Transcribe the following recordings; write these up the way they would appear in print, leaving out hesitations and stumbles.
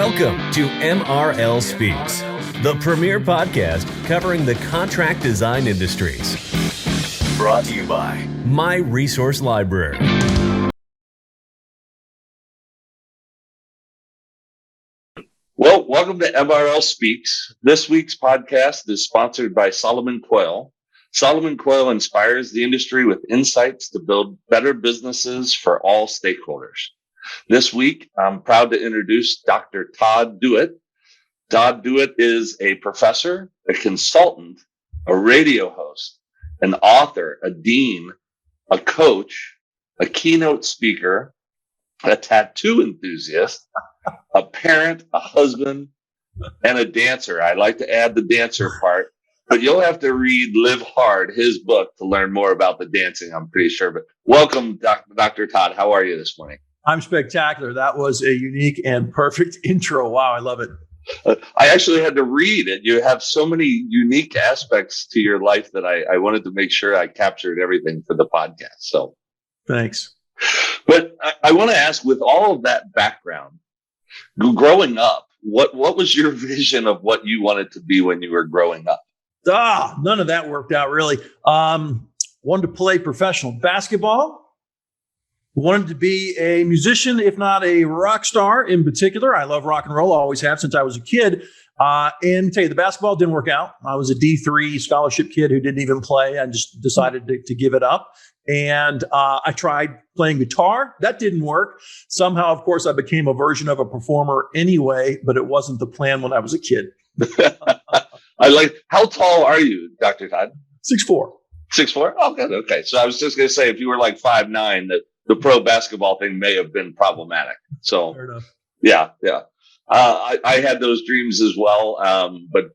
Welcome to MRL Speaks, the premier podcast covering the contract design industries. Brought to you by My Resource Library. Well, welcome to MRL Speaks. This week's podcast is sponsored by Solomon Coyle. Solomon Coyle inspires the industry with insights to build better businesses for all stakeholders. This week, I'm proud to introduce Dr. Todd Dewett. Todd Dewett is a professor, a consultant, a radio host, an author, a dean, a coach, a keynote speaker, a tattoo enthusiast, a parent, a husband, and a dancer. I like to add the dancer part, but you'll have to read Live Hard, his book, to learn more about the dancing, I'm pretty sure. But welcome, Dr. Todd. How are you this morning? I'm spectacular. That was a unique and perfect intro. Wow, I love it. I actually had to read it. You have so many unique aspects to your life that I wanted to make sure I captured everything for the podcast. So thanks. But I want to ask, with all of that background, growing up, what was your vision of what you wanted to be when you were growing up? None of that worked out, really. Wanted to play professional basketball. Wanted to be a musician, if not a rock star in particular. I love rock and roll. I always have since I was a kid. And tell you, the basketball didn't work out. I was a D3 scholarship kid who didn't even play. I just decided to give it up. And I tried playing guitar. That didn't work. Somehow, of course, I became a version of a performer anyway, but it wasn't the plan when I was a kid. How tall are you, Dr. Todd? 6'4". 6'4"? Oh, good. Okay. So I was just going to say, if you were like 5'9", the pro basketball thing may have been problematic. So, fair enough. Yeah. I had those dreams as well, but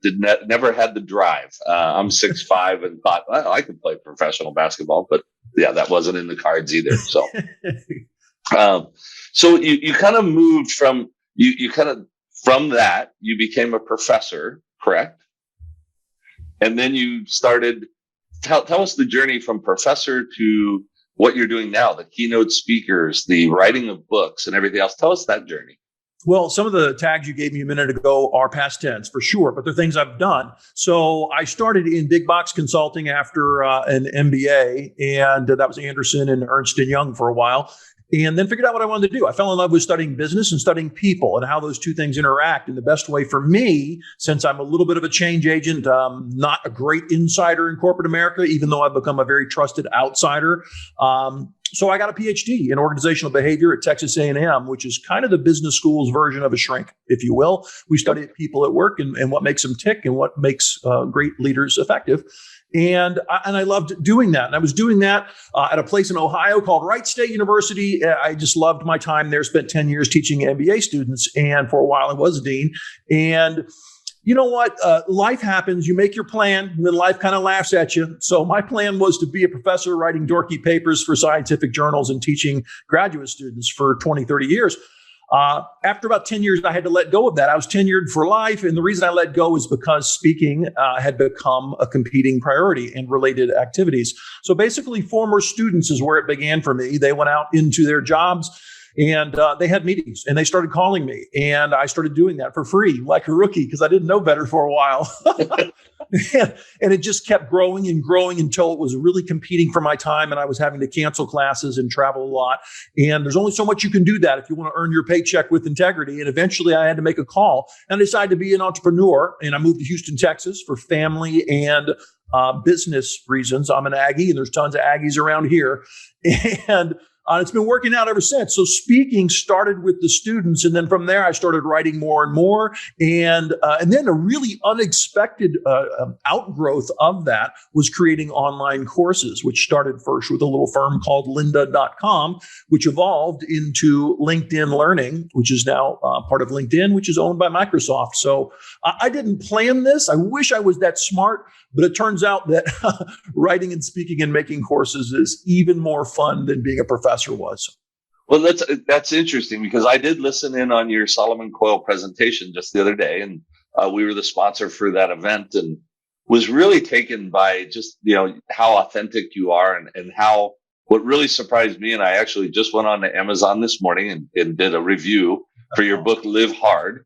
never had the drive. I'm 6'5" and thought, well, I could play professional basketball, but yeah, that wasn't in the cards either. So, so you kind of moved from from that, you became a professor, correct? And then you started. Tell us the journey from professor to what you're doing now, the keynote speakers, the writing of books and everything else. Tell us that journey. Well, some of the tags you gave me a minute ago are past tense for sure, but they're things I've done. So I started in big box consulting after an MBA, and that was Anderson and Ernst & Young for a while, and then figured out what I wanted to do. I fell in love with studying business and studying people and how those two things interact. And the best way for me, since I'm a little bit of a change agent, not a great insider in corporate America, even though I've become a very trusted outsider. So I got a PhD in organizational behavior at Texas A&M, which is kind of the business school's version of a shrink, if you will. We study people at work and what makes them tick and what makes great leaders effective. And I loved doing that. And I was doing that at a place in Ohio called Wright State University. I just loved my time there, spent 10 years teaching MBA students. And for a while, I was a dean. And you know what? Life happens. You make your plan, and then life kind of laughs at you. So my plan was to be a professor writing dorky papers for scientific journals and teaching graduate students for 20, 30 years. After about 10 years, I had to let go of that. I was tenured for life. And the reason I let go is because speaking had become a competing priority in related activities. So basically, former students is where it began for me. They went out into their jobs and they had meetings and they started calling me. And I started doing that for free, like a rookie, because I didn't know better for a while. And it just kept growing and growing until it was really competing for my time. And I was having to cancel classes and travel a lot. And there's only so much you can do that if you want to earn your paycheck with integrity. And eventually I had to make a call and I decided to be an entrepreneur. And I moved to Houston, Texas for family and business reasons. I'm an Aggie and there's tons of Aggies around here. And it's been working out ever since. So speaking started with the students. And then from there, I started writing more and more. And then a really unexpected outgrowth of that was creating online courses, which started first with a little firm called lynda.com, which evolved into LinkedIn Learning, which is now part of LinkedIn, which is owned by Microsoft. So I didn't plan this. I wish I was that smart, but it turns out that writing and speaking and making courses is even more fun than being a professor was. Well, that's interesting because I did listen in on your Solomon Coyle presentation just the other day, and we were the sponsor for that event, and was really taken by just how authentic you are, and how what really surprised me. And I actually just went on to Amazon this morning and did a review for your book, Live Hard.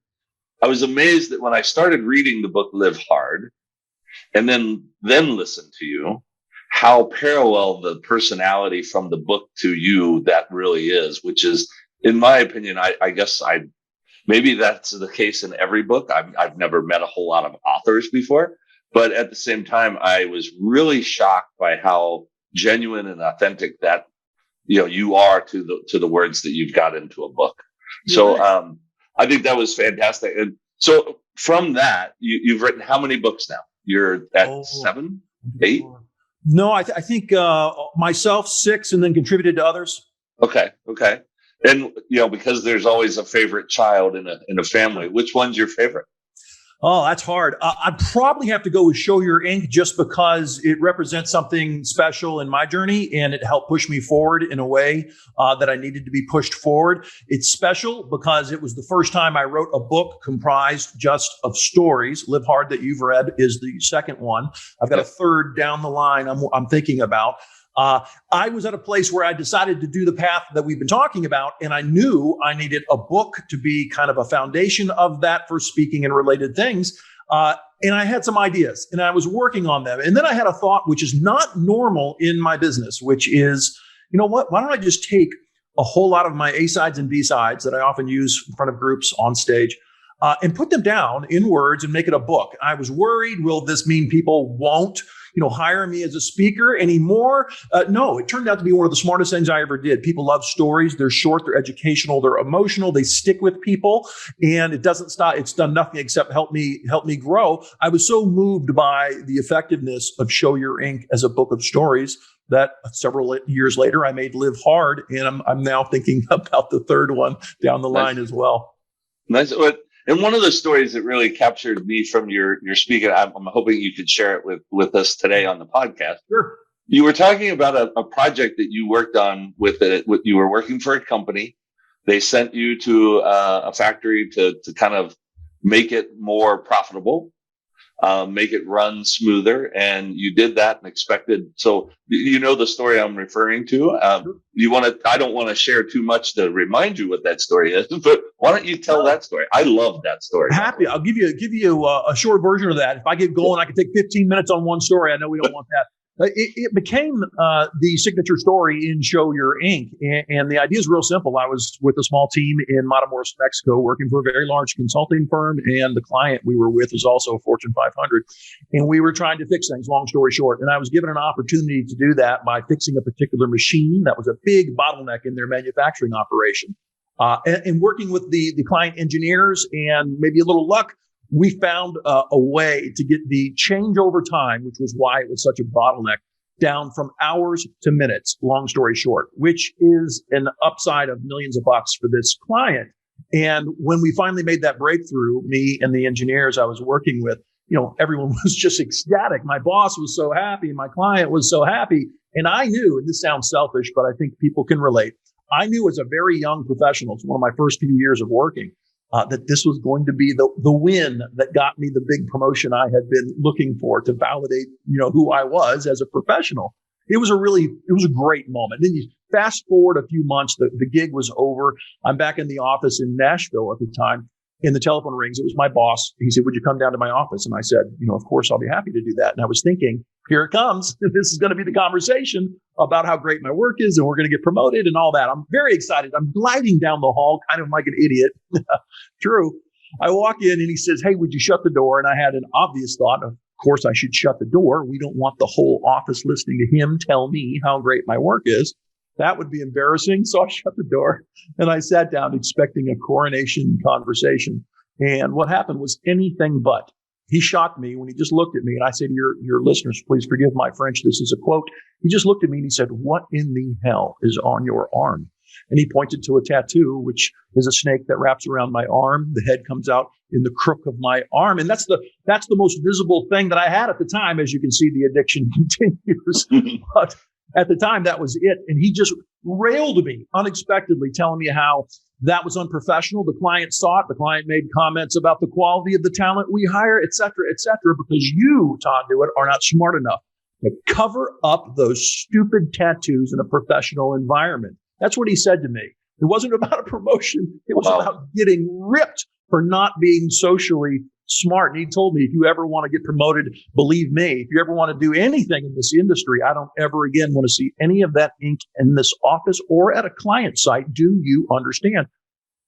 I was amazed that when I started reading the book Live Hard and then listened to you, how parallel the personality from the book to you that really is, which is, in my opinion, I guess maybe that's the case in every book. I've never met a whole lot of authors before, but at the same time, I was really shocked by how genuine and authentic that, you are to the words that you've got into a book. So, I think that was fantastic. And so from that, you've written how many books now? You're at 7, 8? No, I think myself 6, and then contributed to others. Okay. And because there's always a favorite child in a family. Which one's your favorite? Oh, that's hard. I'd probably have to go with Show Your Ink, just because it represents something special in my journey, and it helped push me forward in a way that I needed to be pushed forward. It's special because it was the first time I wrote a book comprised just of stories. Live Hard, that you've read, is the second one. I've got a third down the line I'm thinking about. I was at a place where I decided to do the path that we've been talking about, and I knew I needed a book to be kind of a foundation of that for speaking and related things. And I had some ideas, and I was working on them. And then I had a thought, which is not normal in my business, which is, you know what? Why don't I just take a whole lot of my A sides and B sides that I often use in front of groups on stage, and put them down in words and make it a book. I was worried, will this mean people won't hire me as a speaker anymore? No, it turned out to be one of the smartest things I ever did. People love stories. They're short, they're educational, they're emotional, they stick with people, and it doesn't stop. It's done nothing except help me grow. I was so moved by the effectiveness of Show Your Ink as a book of stories that several years later I made Live Hard, and I'm now thinking about the third one down the line as well. Nice. And one of the stories that really captured me from your speaking, I'm hoping you could share it with us today on the podcast. Sure. You were talking about a project that you worked on with it. You were working for a company. They sent you to a factory to kind of make it more profitable, make it run smoother. And you did that and expected. So the story I'm referring to. I don't want to share too much to remind you what that story is, but why don't you tell that story? I love that story. Happy. I'll give you a short version of that. If I get going, I can take 15 minutes on one story. I know we don't want that. It became the signature story in Show Your Ink. And the idea is real simple. I was with a small team in Matamoros, Mexico, working for a very large consulting firm. And the client we were with is also a Fortune 500. And we were trying to fix things, long story short. And I was given an opportunity to do that by fixing a particular machine that was a big bottleneck in their manufacturing operation. And working with the client engineers and maybe a little luck, we found a way to get the change over time, which was why it was such a bottleneck, down from hours to minutes, long story short, which is an upside of millions of bucks for this client. And when we finally made that breakthrough, me and the engineers I was working with, everyone was just ecstatic. My boss was so happy. My client was so happy. And I knew, and this sounds selfish, but I think people can relate. I knew as a very young professional, it's one of my first few years of working, that this was going to be the win that got me the big promotion I had been looking for to validate, who I was as a professional. It was a great moment. Then you fast forward a few months, the gig was over. I'm back in the office in Nashville at the time, and the telephone rings. It was my boss. He said, "Would you come down to my office?" And I said, "Of course, I'll be happy to do that." And I was thinking, here it comes. This is going to be the conversation about how great my work is, and we're going to get promoted and all that. I'm very excited. I'm gliding down the hall, kind of like an idiot. True. I walk in and he says, "Hey, would you shut the door?" And I had an obvious thought, of course I should shut the door. We don't want the whole office listening to him tell me how great my work is. That would be embarrassing. So I shut the door and I sat down expecting a coronation conversation. And what happened was anything but. He shocked me when he just looked at me, and I said, your listeners, please forgive my French. This is a quote. He just looked at me and he said, "What in the hell is on your arm?" And he pointed to a tattoo, which is a snake that wraps around my arm. The head comes out in the crook of my arm. And that's the most visible thing that I had at the time. As you can see, the addiction continues. But at the time, that was it. And he just railed me unexpectedly, telling me how that was unprofessional. The client saw it. The client made comments about the quality of the talent we hire, et cetera, because you, Todd Dewett, are not smart enough to cover up those stupid tattoos in a professional environment. That's what he said to me. It wasn't about a promotion. It was about getting ripped for not being socially smart. And he told me, if you ever want to get promoted, believe me, if you ever want to do anything in this industry, I don't ever again want to see any of that ink in this office or at a client site. Do you understand?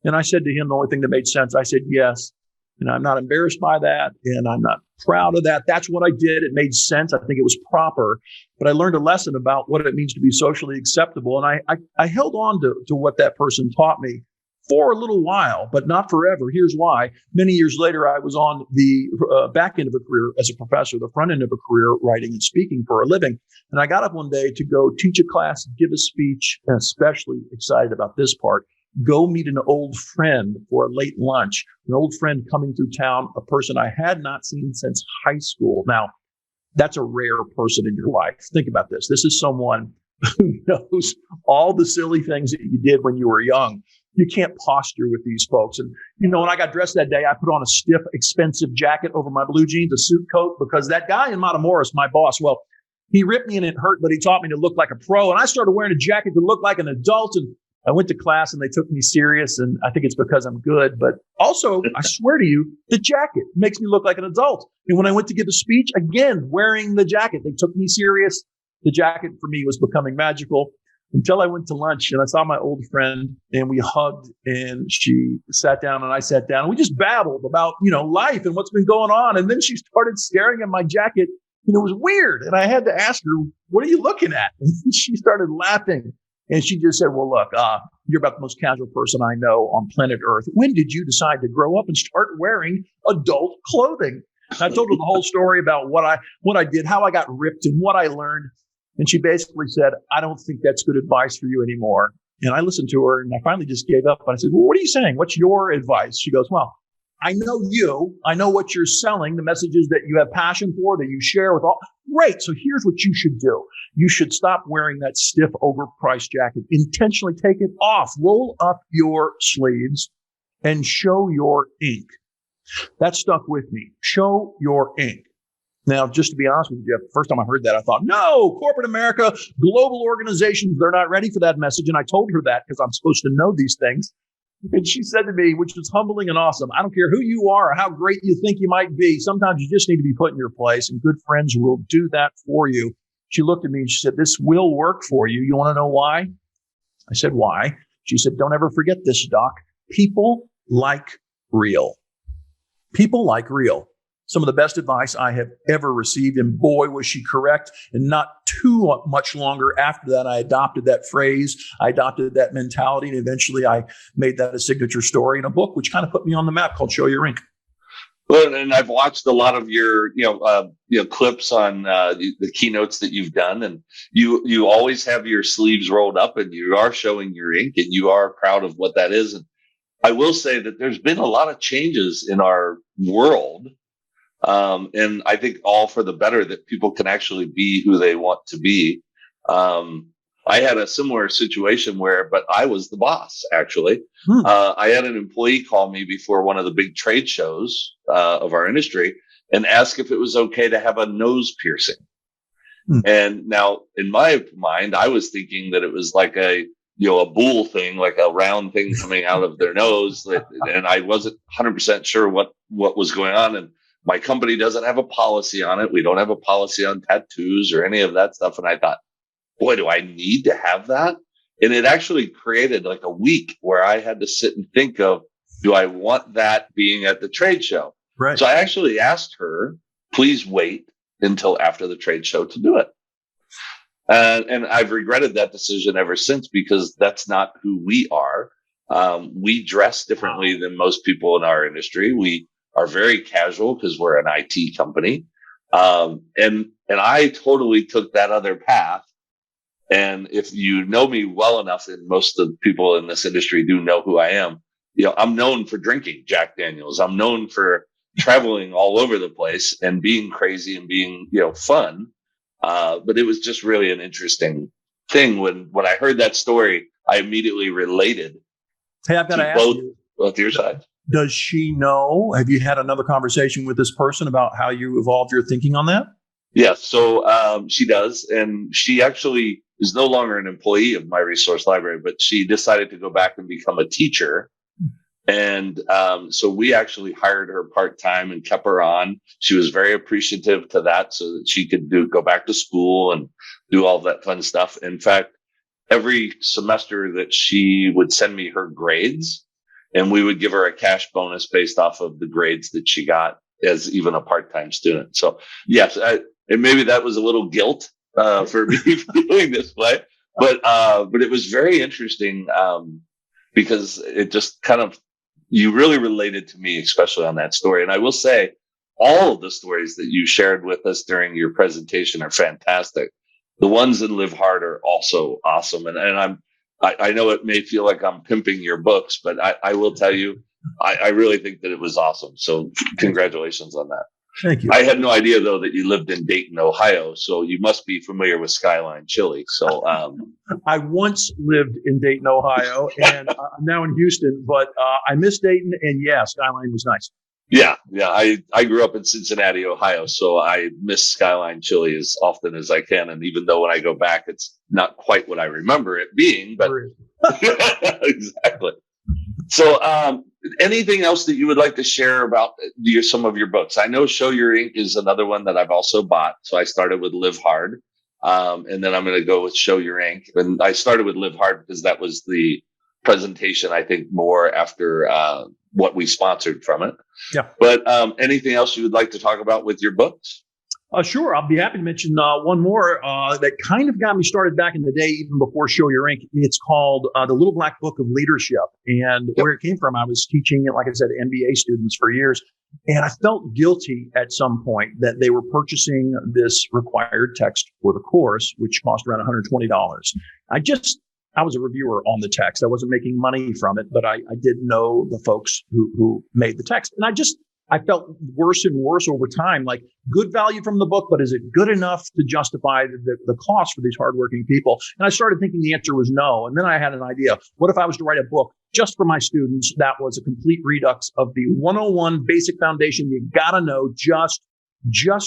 And I said to him, the only thing that made sense, I said, yes. And I'm not embarrassed by that. And I'm not proud of that. That's what I did. It made sense. I think it was proper. But I learned a lesson about what it means to be socially acceptable. And I held on to what that person taught me for a little while, but not forever. Here's why. Many years later, I was on the back end of a career as a professor, the front end of a career writing and speaking for a living. And I got up one day to go teach a class, give a speech, and especially excited about this part, go meet an old friend for a late lunch, an old friend coming through town, a person I had not seen since high school. Now, that's a rare person in your life. Think about this. This is someone who knows all the silly things that you did when you were young. You can't posture with these folks. And, when I got dressed that day, I put on a stiff, expensive jacket over my blue jeans, a suit coat, because that guy in Matamoros, my boss, well, he ripped me and it hurt, but he taught me to look like a pro. And I started wearing a jacket to look like an adult. And I went to class and they took me serious. And I think it's because I'm good. But also, I swear to you, the jacket makes me look like an adult. And when I went to give a speech, again, wearing the jacket, they took me serious. The jacket for me was becoming magical until I went to lunch and I saw my old friend and we hugged and she sat down and I sat down and we just babbled about, life and what's been going on. And then she started staring at my jacket and it was weird. And I had to ask her, what are you looking at? And she started laughing. And she just said, well, look, you're about the most casual person I know on planet Earth. When did you decide to grow up and start wearing adult clothing? And I told her the whole story about what I did, how I got ripped and what I learned. And she basically said, I don't think that's good advice for you anymore. And I listened to her and I finally just gave up. And I said, well, what are you saying? What's your advice? She goes, well, I know you. I know what you're selling, the messages that you have passion for, that you share with all. Great. So here's what you should do. You should stop wearing that stiff, overpriced jacket. Intentionally take it off. Roll up your sleeves and show your ink. That stuck with me. Show your ink. Now, just to be honest with you, Jeff, the first time I heard that, I thought, no, corporate America, global organizations, they're not ready for that message. And I told her that because I'm supposed to know these things. And she said to me, which was humbling and awesome, I don't care who you are or how great you think you might be. Sometimes you just need to be put in your place, and good friends will do that for you. She looked at me and she said, this will work for you. You want to know why? I said, why? She said, don't ever forget this, Doc. People like real. People like real. Some of the best advice I have ever received. And boy, was she correct. And not too much longer after that, I adopted that phrase. I adopted that mentality. And eventually I made that a signature story in a book, which kind of put me on the map called Show Your Ink. Well, and I've watched a lot of your, clips on the keynotes that you've done, and you always have your sleeves rolled up, and you are showing your ink, and you are proud of what that is. And I will say that there's been a lot of changes in our world, and I think all for the better, that people can actually be who they want to be. I had a similar situation but I was the boss, actually. I had an employee call me before one of the big trade shows of our industry and ask if it was okay to have a nose piercing. And now, in my mind, I was thinking that it was like a bull thing, like a round thing coming out of their nose. And I wasn't 100% sure what was going on. And my company doesn't have a policy on it. We don't have a policy on tattoos or any of that stuff. And I thought, boy, do I need to have that? And it actually created like a week where I had to sit and think of, do I want that being at the trade show? Right. So I actually asked her, please wait until after the trade show to do it. And I've regretted that decision ever since, because that's not who we are. We dress differently than most people in our industry. We are very casual because we're an IT company. And I totally took that other path. And if you know me well enough, and most of the people in this industry do know who I am, I'm known for drinking Jack Daniels. I'm known for traveling all over the place and being crazy and being, fun. But it was just really an interesting thing. When I heard that story, I immediately related. Hey, I've got to ask you, both your sides. Does she know? Have you had another conversation with this person about how you evolved your thinking on that? Yes. So she does. And she actually is no longer an employee of My Resource Library, but she decided to go back and become a teacher. And so we actually hired her part-time and kept her on. She was very appreciative to that so that she could go back to school and do all that fun stuff. In fact, every semester that she would send me her grades, and we would give her a cash bonus based off of the grades that she got as even a part-time student. So yes, and maybe that was a little guilt for me feeling this way, but it was very interesting because it just kind of, you really related to me, especially on that story. And I will say, all of the stories that you shared with us during your presentation are fantastic. The ones in Live Hard are also awesome. And I know it may feel like I'm pimping your books, but I will tell you, I really think that it was awesome. So congratulations on that. Thank you. I had no idea, though, that you lived in Dayton, Ohio. So you must be familiar with Skyline Chili. So I once lived in Dayton, Ohio, and I'm now in Houston, but I miss Dayton. And yeah, Skyline was nice. Yeah. I grew up in Cincinnati, Ohio, so I miss Skyline Chili as often as I can. And even though when I go back, it's not quite what I remember it being, but exactly. So anything else that you would like to share about some of your books? I know Show Your Ink is another one that I've also bought. So I started with Live Hard, and then I'm going to go with Show Your Ink. And I started with Live Hard because that was the presentation, I think, more after what we sponsored from it. Yeah. But anything else you would like to talk about with your books? Sure. I'll be happy to mention one more that kind of got me started back in the day, even before Show Your Ink. It's called The Little Black Book of Leadership. And where it came from, I was teaching, like I said, MBA students for years. And I felt guilty at some point that they were purchasing this required text for the course, which cost around $120. I was a reviewer on the text. I wasn't making money from it, but I did know the folks who made the text. And I felt worse and worse over time, like good value from the book, but is it good enough to justify the cost for these hardworking people? And I started thinking the answer was no. And then I had an idea. What if I was to write a book just for my students that was a complete redux of the 101 basic foundation you got to know, just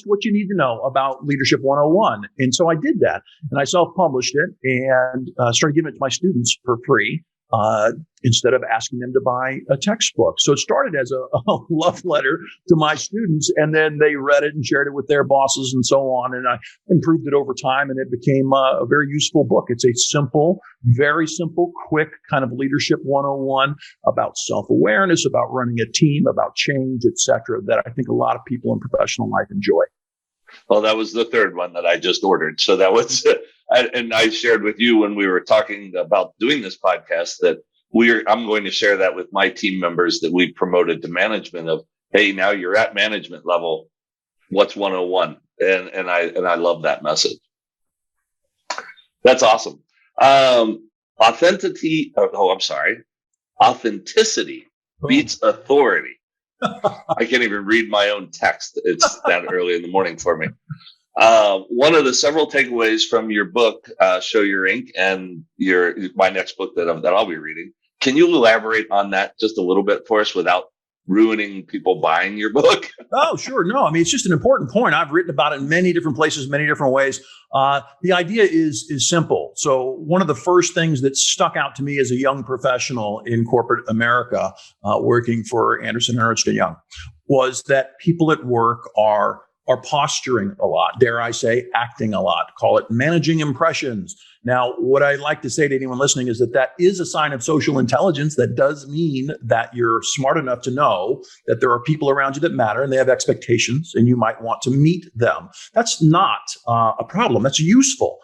what you need to know about Leadership 101. And so I did that, and I self-published it and started giving it to my students for free. Instead of asking them to buy a textbook. So it started as a love letter to my students, and then they read it and shared it with their bosses and so on. And I improved it over time, and it became a very useful book. It's a simple, very simple, quick kind of Leadership 101 about self-awareness, about running a team, about change, etc., that I think a lot of people in professional life enjoy. Well, that was the third one that I just ordered. So that was, and I shared with you when we were talking about doing this podcast that I'm going to share that with my team members that we promoted to management of, hey, now you're at management level. What's 101? And I love that message. That's awesome. Authenticity beats authority. I can't even read my own text. It's that early in the morning for me. One of the several takeaways from your book, Show Your Ink, and my next book that I'll be reading. Can you elaborate on that just a little bit for us without ruining people buying your book? Oh, sure. No, I mean, it's just an important point. I've written about it in many different places, many different ways. The idea is simple. So one of the first things that stuck out to me as a young professional in corporate America, working for Andersen and Ernst & Young, was that people at work are posturing a lot, dare I say, acting a lot, call it managing impressions. Now, what I like to say to anyone listening is that is a sign of social intelligence. That does mean that you're smart enough to know that there are people around you that matter and they have expectations and you might want to meet them. That's not a problem. That's useful.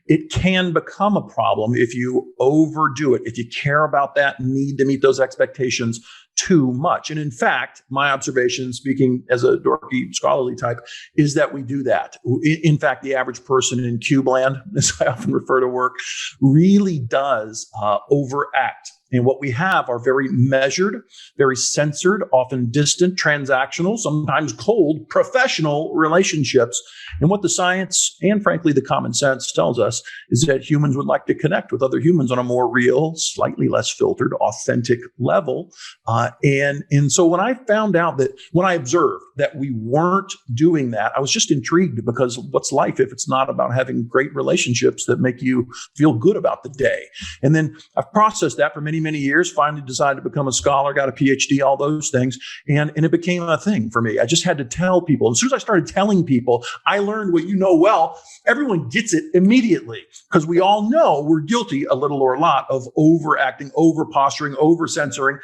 It can become a problem if you overdo it, if you care about that need to meet those expectations too much. And in fact, my observation, speaking as a dorky scholarly type, is that we do that. In fact, the average person in cube land, as I often refer to work, really does overact. And what we have are very measured, very censored, often distant, transactional, sometimes cold, professional relationships. And what the science and frankly, the common sense tells us is that humans would like to connect with other humans on a more real, slightly less filtered, authentic level. And so when I found out when I observed that we weren't doing that, I was just intrigued, because what's life if it's not about having great relationships that make you feel good about the day? And then I've processed that for many, many years, finally decided to become a scholar, got a PhD, all those things. And it became a thing for me. I just had to tell people. As soon as I started telling people, I learned what you know well. Everyone gets it immediately, because we all know we're guilty, a little or a lot, of overacting, over posturing, over censoring.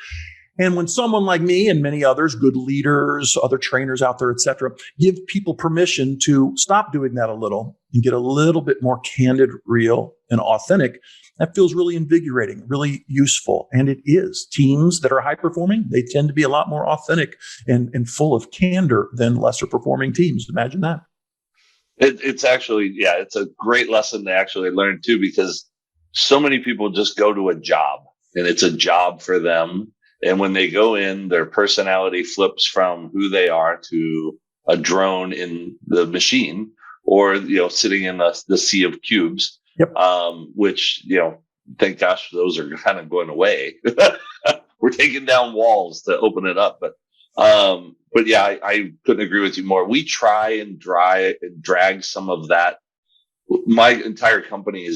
And when someone like me and many others, good leaders, other trainers out there, et cetera, give people permission to stop doing that a little and get a little bit more candid, real, and authentic, that feels really invigorating, really useful. And it is. Teams that are high performing, they tend to be a lot more authentic and full of candor than lesser performing teams. Imagine that. It's actually, it's a great lesson to actually learn too, because so many people just go to a job and it's a job for them. And when they go in, their personality flips from who they are to a drone in the machine, or, sitting in the sea of cubes. Yep. Which, thank gosh, those are kind of going away. We're taking down walls to open it up. But yeah, I couldn't agree with you more. We try and drag some of that. My entire company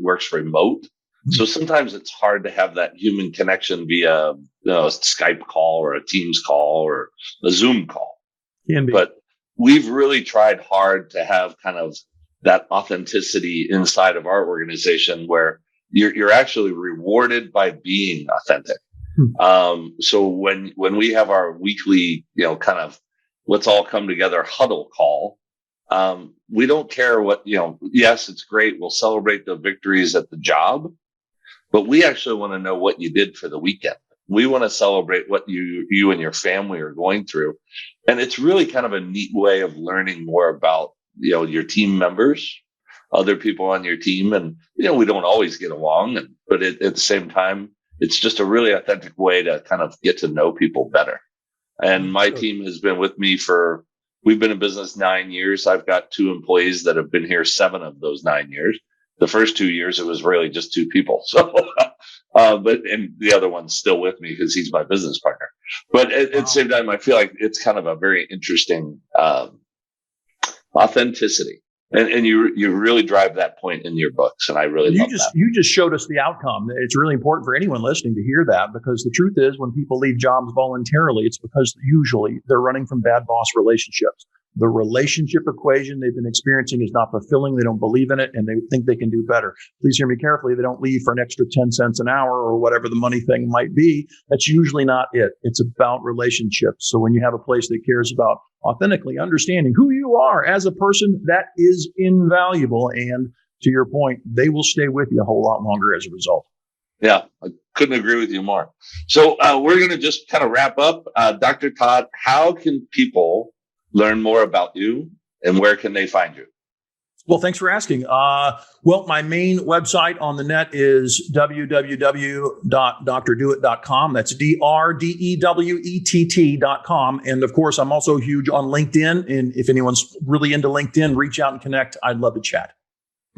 works remote. So sometimes it's hard to have that human connection via a Skype call or a Teams call or a Zoom call. But we've really tried hard to have kind of that authenticity inside of our organization, where you're actually rewarded by being authentic. So when we have our weekly, kind of let's all come together huddle call, we don't care what, yes, it's great. We'll celebrate the victories at the job, but we actually want to know what you did for the weekend. We want to celebrate what you and your family are going through. And it's really kind of a neat way of learning more about, your team members, other people on your team. And, we don't always get along, but at the same time, it's just a really authentic way to kind of get to know people better. And my team has been with me we've been in business 9 years. I've got 2 employees that have been here 7 of those 9 years. The first 2 years, it was really just 2 people. So, and the other one's still with me because he's my business partner. But at the same time, I feel like it's kind of a very interesting authenticity. And you really drive that point in your books. And I really love that. You just showed us the outcome. It's really important for anyone listening to hear that, because the truth is, when people leave jobs voluntarily, it's because usually they're running from bad boss relationships. The relationship equation they've been experiencing is not fulfilling. They don't believe in it, and they think they can do better. Please hear me carefully. They don't leave for an extra 10 cents an hour or whatever the money thing might be. That's usually not it. It's about relationships. So when you have a place that cares about authentically understanding who you are as a person, that is invaluable. And to your point, they will stay with you a whole lot longer as a result. Yeah, I couldn't agree with you more. So we're going to just kind of wrap up. Dr. Todd, how can people learn more about you, and where can they find you? Well, thanks for asking. Well, my main website on the net is www.drdewett.com. That's DRDEWETT.com. And of course, I'm also huge on LinkedIn. And if anyone's really into LinkedIn, reach out and connect. I'd love to chat.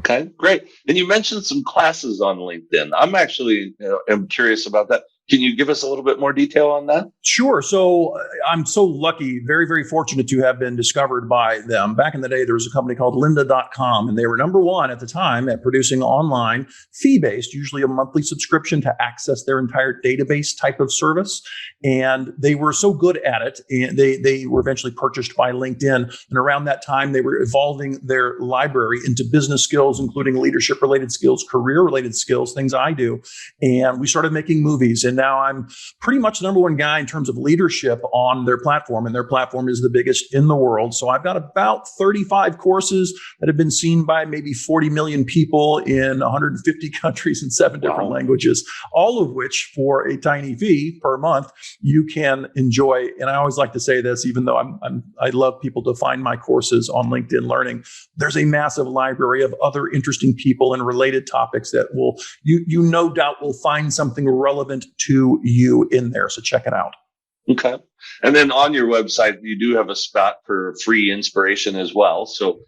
Okay, great. And you mentioned some classes on LinkedIn. I'm actually am curious about that. Can you give us a little bit more detail on that? Sure. So I'm so lucky, very, very fortunate to have been discovered by them. Back in the day, there was a company called lynda.com, and they were number one at the time at producing online fee-based, usually a monthly subscription to access their entire database type of service. And they were so good at it, and they were eventually purchased by LinkedIn. And around that time, they were evolving their library into business skills, including leadership-related skills, career-related skills, things I do. And we started making movies. And now I'm pretty much the number one guy in terms of leadership on their platform, and their platform is the biggest in the world. So I've got about 35 courses that have been seen by maybe 40 million people in 150 countries and 7 different languages, all of which for a tiny fee per month, you can enjoy. And I always like to say this, even though I love people to find my courses on LinkedIn Learning, there's a massive library of other interesting people and related topics that you no doubt will find something relevant to you in there. So check it out. Okay. And then on your website, you do have a spot for free inspiration as well. So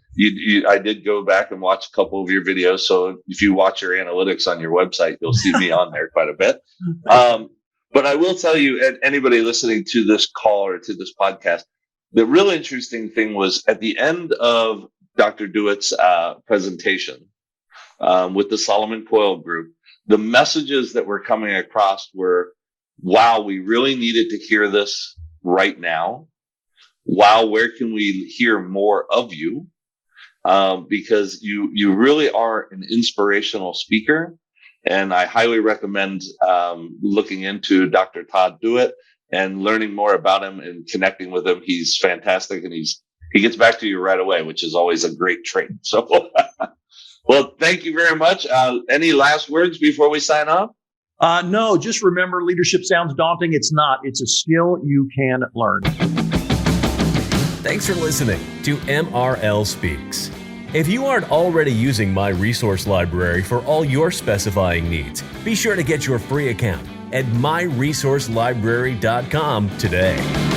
I did go back and watch a couple of your videos. So if you watch your analytics on your website, you'll see me on there quite a bit. But I will tell you, and anybody listening to this call or to this podcast, the real interesting thing was at the end of Dr. Dewett's presentation with the Solomon Coyle Group, the messages that were coming across were, wow, we really needed to hear this right now. Wow, where can we hear more of you? Because you really are an inspirational speaker. And I highly recommend looking into Dr. Todd Dewett and learning more about him and connecting with him. He's fantastic, and he gets back to you right away, which is always a great trait. So, well, thank you very much. Any last words before we sign off? No, just remember, leadership sounds daunting. It's not. It's a skill you can learn. Thanks for listening to MRL Speaks. If you aren't already using my resource library for all your specifying needs, be sure to get your free account at myresourcelibrary.com today.